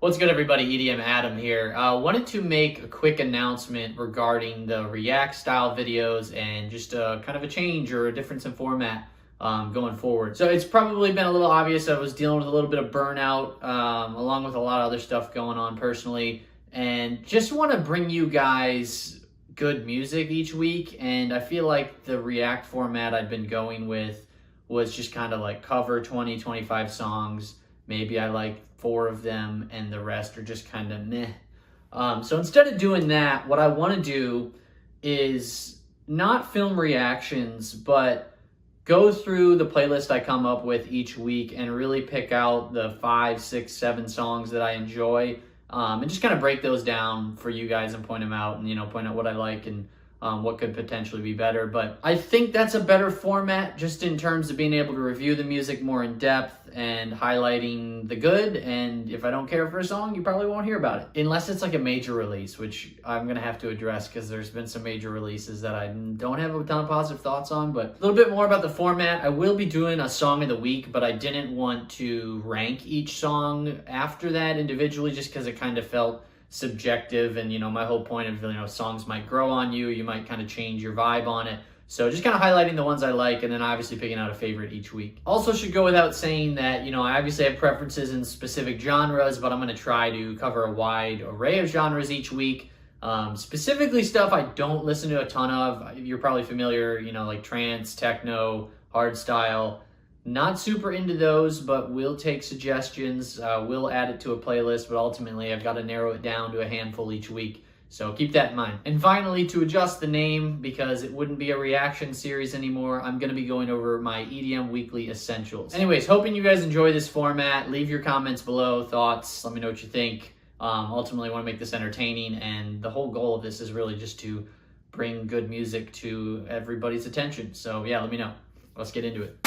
What's good, everybody? EDM Adam here. Wanted to make a quick announcement regarding the React style videos and just kind of a change or a difference in format going forward. So it's probably been a little obvious I was dealing with a little bit of burnout along with a lot of other stuff going on personally, and just want to bring you guys good music each week. And I feel like the React format I've been going with was just kind of like cover 20-25 songs. Maybe I like 4 of them and the rest are just kind of meh. So instead of doing that, what I want to do is not film reactions, but go through the playlist I come up with each week and really pick out the 5, 6, 7 songs that I enjoy, and just kind of break those down for you guys and point them out and, point out what I like and what could potentially be better. But I think that's a better format just in terms of being able to review the music more in depth and highlighting the good. And if I don't care for a song, you probably won't hear about it. Unless it's like a major release, which I'm going to have to address because there's been some major releases that I don't have a ton of positive thoughts on. But a little bit more about the format. I will be doing a song of the week, but I didn't want to rank each song after that individually just because it kind of felt subjective, and my whole point of songs might grow on you, you might kind of change your vibe on it. So just kind of highlighting the ones I like and then obviously picking out a favorite each week. Also should go without saying that I obviously have preferences in specific genres, but I'm going to try to cover a wide array of genres each week. Specifically stuff I don't listen to a ton of. You're probably familiar, like trance, techno, hardstyle. Not super into those, but we'll take suggestions. We'll add it to a playlist, but ultimately I've got to narrow it down to a handful each week. So keep that in mind. And finally, to adjust the name, because it wouldn't be a reaction series anymore, I'm going to be going over my EDM Weekly Essentials. Anyways, hoping you guys enjoy this format. Leave your comments below, thoughts. Let me know what you think. Ultimately, I want to make this entertaining, and the whole goal of this is really just to bring good music to everybody's attention. So yeah, let me know. Let's get into it.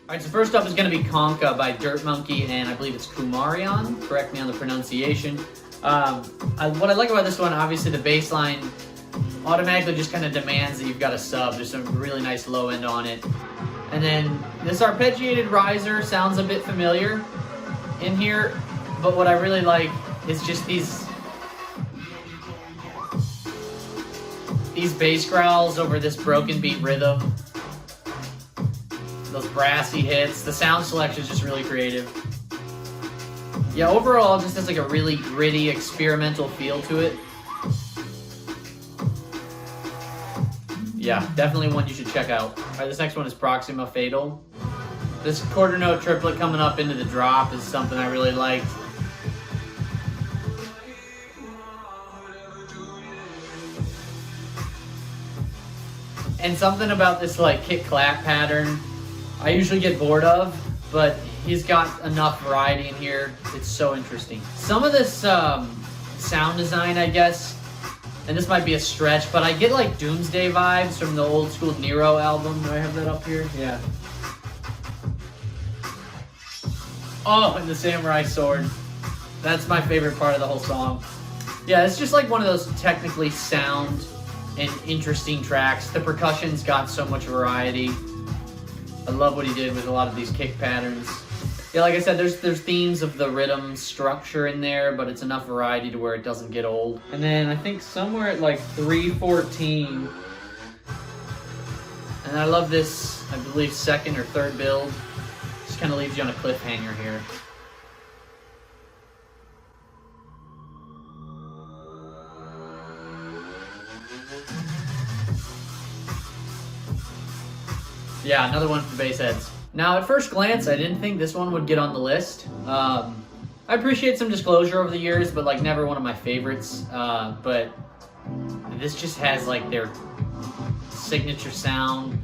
Alright, so first up is going to be CONKA by Dirt Monkey, and I believe it's Kumarion. Correct me on the pronunciation. What I like about this one, obviously the bass line automatically just kind of demands that you've got a sub. There's some really nice low end on it. And then this arpeggiated riser sounds a bit familiar in here, but what I really like is just these bass growls over this broken beat rhythm. Those brassy hits. The sound selection is just really creative. Yeah, overall, it just has like a really gritty, experimental feel to it. Yeah, definitely one you should check out. All right, this next one is Proxima Fatal. This quarter note triplet coming up into the drop is something I really liked. And something about this like kick clap pattern I usually get bored of, but he's got enough variety in here. It's so interesting. Some of this sound design, I guess, and this might be a stretch, but I get like Doomsday vibes from the old school Nero album. Do I have that up here? Yeah. Oh, and the Samurai Sword. That's my favorite part of the whole song. Yeah, it's just like one of those technically sound and interesting tracks. The percussion's got so much variety. I love what he did with a lot of these kick patterns. Yeah, like I said, there's themes of the rhythm structure in there, but it's enough variety to where it doesn't get old. And then I think somewhere at like 3:14, and I love this, I believe, second or third build. Just kind of leaves you on a cliffhanger here. Yeah, another one for bass heads. Now, at first glance, I didn't think this one would get on the list. I appreciate some disclosure over the years, but like never one of my favorites. But this just has like their signature sound,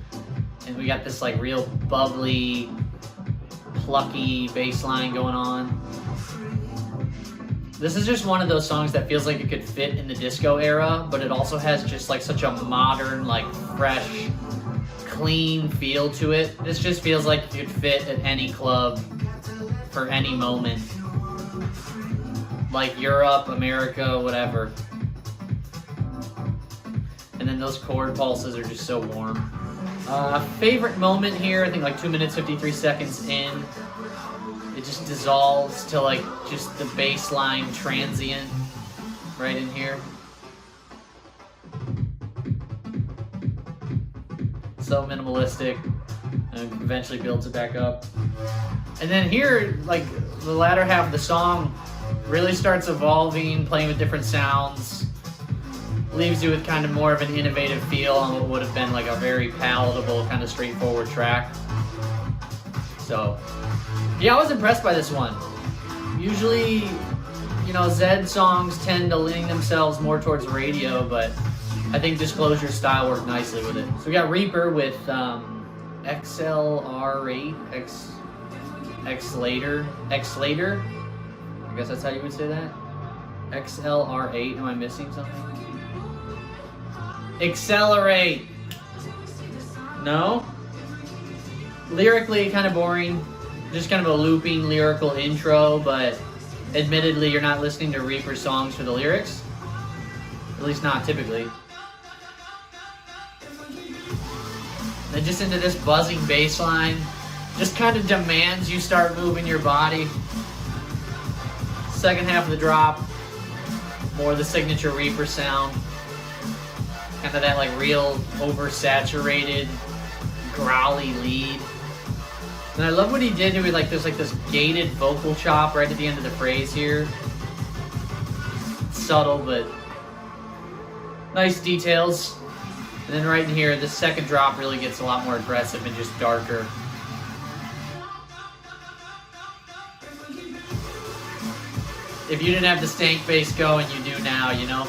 and we got this like real bubbly, plucky bass line going on. This is just one of those songs that feels like it could fit in the disco era, but it also has just like such a modern, like fresh, clean feel to it. This just feels like it could fit at any club for any moment. Like Europe, America, whatever. And then those chord pulses are just so warm. Favorite moment here, I think like 2 minutes 53 seconds in. It just dissolves to like just the bass line transient right in here. So minimalistic, and eventually builds it back up. And then here, like the latter half of the song really starts evolving, playing with different sounds, leaves you with kind of more of an innovative feel on what would have been like a very palatable, kind of straightforward track. So, yeah, I was impressed by this one. Usually, you know, Zedd songs tend to lean themselves more towards radio, but I think Disclosure's style worked nicely with it. So we got Reaper with XLR8, X-Later. I guess that's how you would say that. XLR8, am I missing something? Accelerate! No? Lyrically, kind of boring. Just kind of a looping lyrical intro, but admittedly, you're not listening to Reaper songs for the lyrics. At least not typically. Then just into this buzzing bass line. Just kind of demands you start moving your body. Second half of the drop, more of the signature Reaper sound. Kind of that like real oversaturated, growly lead. And I love what he did with like there's like this gated vocal chop right at the end of the phrase here. Subtle but nice details. And then right in here, the second drop really gets a lot more aggressive and just darker. If you didn't have the stank bass going, you do now, you know?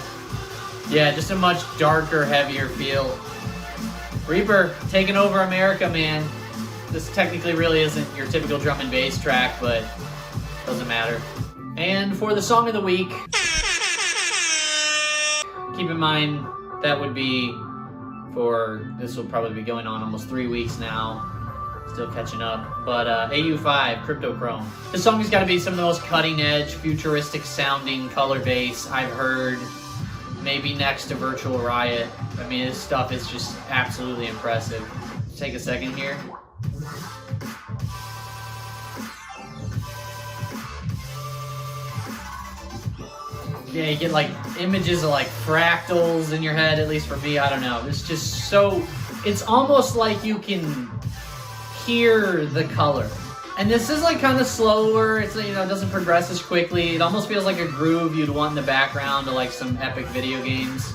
Yeah, just a much darker, heavier feel. Reaper, taking over America, man. This technically really isn't your typical drum and bass track, but doesn't matter. And for the song of the week, keep in mind that would be this will probably be going on almost 3 weeks now. Still catching up. But AU5, Cryptochrome. This song has got to be some of the most cutting edge, futuristic sounding color bass I've heard. Maybe next to Virtual Riot. I mean, this stuff is just absolutely impressive. Take a second here. Yeah, you get like images of like fractals in your head, at least for me, I don't know. It's just so, it's almost like you can hear the color. And this is like kind of slower, it's, you know, it doesn't progress as quickly. It almost feels like a groove you'd want in the background of like some epic video games.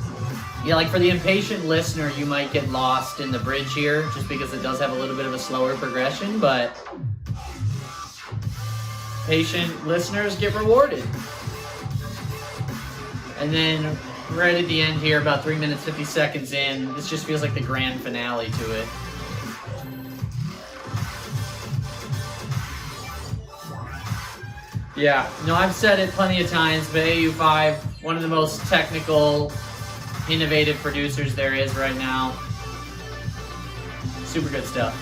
Yeah, like for the impatient listener, you might get lost in the bridge here, just because it does have a little bit of a slower progression, but patient listeners get rewarded. And then right at the end here, about 3 minutes 50 seconds in, this just feels like the grand finale to it. Yeah, no, I've said it plenty of times, but AU5, one of the most technical, innovative producers there is right now. Super good stuff.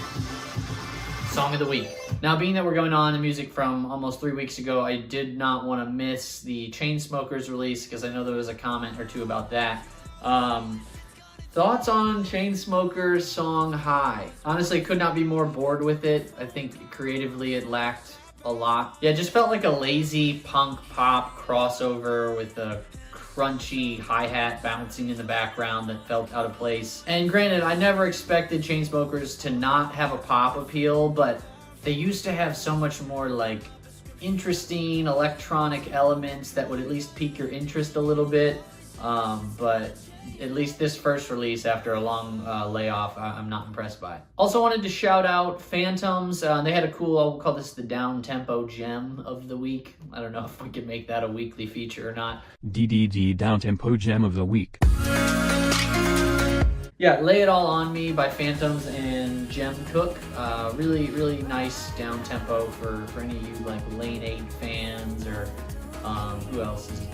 Song of the week. Now, being that we're going on the music from almost 3 weeks ago, I did not want to miss the Chainsmokers release because I know there was a comment or two about that. Thoughts on Chainsmokers' song High? Honestly, could not be more bored with it. I think creatively it lacked a lot. Yeah, it just felt like a lazy punk pop crossover with a crunchy hi-hat bouncing in the background that felt out of place. And granted, I never expected Chainsmokers to not have a pop appeal, but they used to have so much more like interesting electronic elements that would at least pique your interest a little bit. But at least this first release after a long layoff, I'm not impressed by. Also wanted to shout out Phantoms. They had a cool, I'll call this the Downtempo Gem of the Week. I don't know if we could make that a weekly feature or not. DDD Downtempo Gem of the Week. Yeah, Lay It All On Me by Phantoms and Jem Cook. Really, really nice down-tempo for any of you like Lane 8 fans or who else is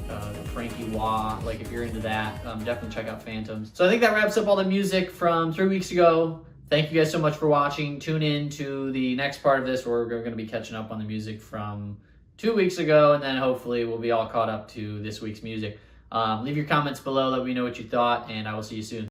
Frankie Wah. Like if you're into that, definitely check out Phantoms. So I think that wraps up all the music from 3 weeks ago. Thank you guys so much for watching. Tune in to the next part of this where we're going to be catching up on the music from 2 weeks ago, and then hopefully we'll be all caught up to this week's music. Leave your comments below, let me know what you thought, and I will see you soon.